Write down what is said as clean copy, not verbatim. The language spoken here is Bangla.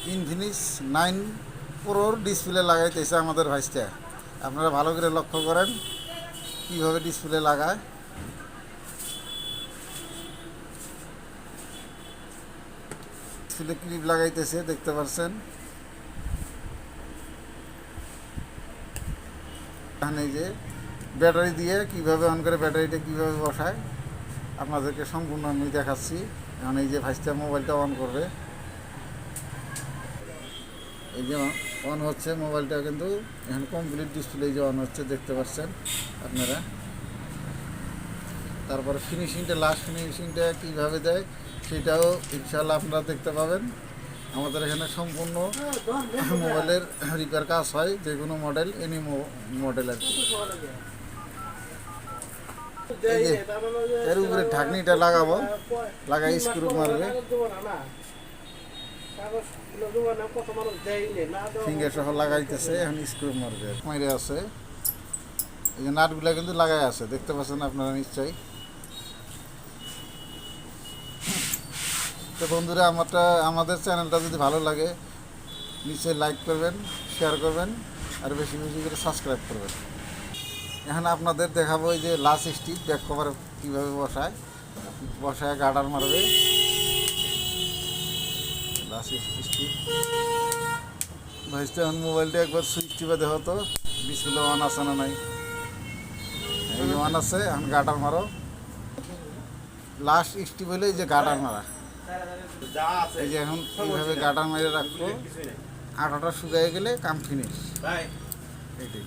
ইনফিনিক্স 9 প্রোর ডিসপ্লে লাগাইতেছে আমাদের ভাইসটা। আপনারা ভালো করে লক্ষ্য করেন কীভাবে ডিসপ্লে লাগায়। ডিসপ্লে ক্লিপ লাগাইতেছে, দেখতে পাচ্ছেন। এখানে যে ব্যাটারি দিয়ে কিভাবে অন করে, ব্যাটারিটা কিভাবে বসায় আপনাদেরকে সম্পূর্ণ আমি দেখাচ্ছি। এখন এই যে ভাইসটা মোবাইলটা অন করবে, এই যে অন হচ্ছে মোবাইলটা, কিন্তু এখন কমপ্লিট ডিসপ্লে যে অন হচ্ছে দেখতে পাচ্ছেন আপনারা। তারপরে ফিনিশিংটা, লাস্ট ফিনিশিংটা কীভাবে দেয় সেটাও ইনশাআল্লাহ আপনারা দেখতে পাবেন। আমাদের এখানে সম্পূর্ণ মোবাইলের রিপেয়ার কাজ হয়, যে কোনো মডেল, এনি মডেল আর কি। এর উপরে ঢাকনিটা লাগাবো, লাগাই স্ক্রু মারবে, ফিঙ্গার সহ লাগাইতেছে, এখন স্ক্রু মারবে, মাইরে আছে। এই যে নাটগুলা কিন্তু লাগাই আছে, দেখতে পাচ্ছেন আপনারা নিশ্চয়ই। তো বন্ধুরা, আমাদের চ্যানেলটা যদি ভালো লাগে নিশ্চয়ই লাইক করবেন, শেয়ার করবেন, আর বেশি বেশি করে সাবস্ক্রাইব করবেন। এখন আপনাদের দেখাবো এই যে লাস্ট স্টিক ব্যাক কভার কীভাবে বসায় গার্ডার মারবে। লাস্ট স্টিক ভাইসটা, এখন মোবাইলটা একবার সুইচ টিপে দেখো তো ডিসপ্লে অন আছে না নাই। এই যে অন আছে, এখন গার্ডার মারো। লাস্ট স্টিপ হলে এই যে গার্ডার মারা, এই যে এখন এইভাবে গার্ডার মেরে রাখবো। আটাটা শুকিয়ে গেলে কাম ফিনিশ। এইটাই।